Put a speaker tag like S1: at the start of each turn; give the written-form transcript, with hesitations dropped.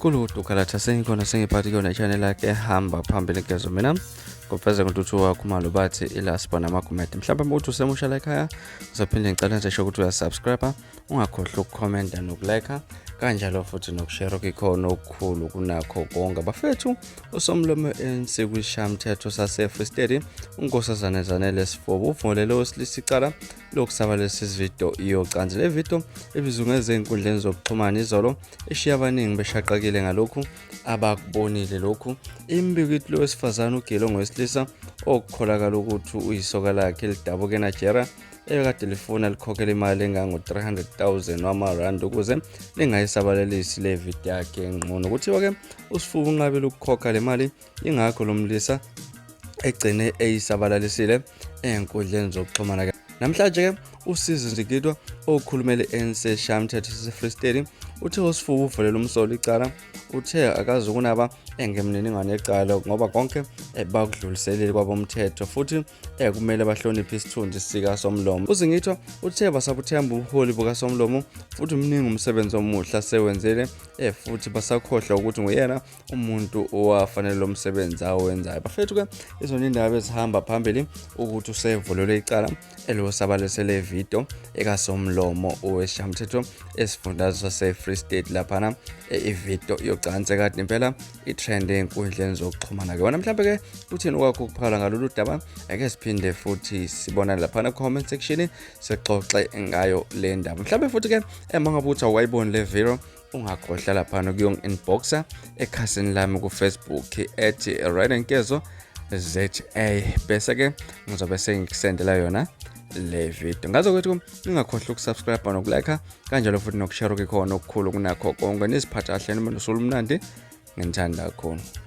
S1: Kuludu khalatha sengikhona sengiphathi kuyona channel yakhe ehamba phambili ngezo mina ngofeza ngotuthu wakho malo bathi ilaspa namagumede mhlawumbe uthi usemusha la ekhaya uzophinde ngicela nje ukuthi uyasubscribe ungakhohlwa ukucomment nokulike kanjalo futhi nokushare okukhona okukhulu kunakho konke bafethu usomlomo ANC kwishamthetho sase Free State uZanele Sifuba uvulelwe wesilisa iCala lokusabalala video iyocansi le video ebizungeze ezinkundleni zokuxhumana izolo eshiya abaningi beshaqakile ngalokhu abakubonile lokhu imbiko lo wesifazana ugelo ngowesilisa okukholakala ukuthi uyisoka lakhe lidabuke eNigeria ekade lifuna likhokhela imali engango 300,000 wamarand ukuze lingayisabalalisi le video yakhe ngcono kuthiwa ke uSifuba unqabile ukukhokha le mali ingakho lo uMlisa egcine eyisabalalisile enkundleni zokuxhumana. Namhlanje ke usizo nzikidwa okhulumele ANC shamthetho sase Free State uthe uSifuba uvulelwe umsolo iCala uthe akazi ukunaba engemniningwane yeCala ngoba konke bakudluliselele kwabomthetho futhi kumele bahloniphe isithunzi sika somlomo. Uzingithwa uthe basabuthemba ubuholi buka somlomo futhi umningi umsebenzi omuhle sewenzele futhi basakhohlwa ukuthi nguyena umuntu owafanele lo msebenzi awenzayo. Bafethu ke izona indaba ezihamba phambili ukuthi usevulelwe iCala elosabalalisele video ekasomlomo oweshamthetho esifundazwe sase Free State lapha ivideo yocansi kade impela itrend enkundleni zokuxhumana ke wona mhlawumbe ke uthini kwakho ukuphala ngalolu daba ake siphinde futhi sibona lapha na comment section sexoxe ngayo le ndaba mhlawumbe futhi ke mangabe uthi awayiboni le video ungakhohlwa lapha kuyong inboxa ekhasini lami ku Facebook @RightAnkezo ZA bese ke ngizobe sengikusendela yona le video ngazokuthi ningakhohlwa ukusubscribe nokulike kanjalo futhi nokushare okukhona okukhulu kunakho konke nisiphatha kahle noma nosulumnandi ngithanda kakhulu.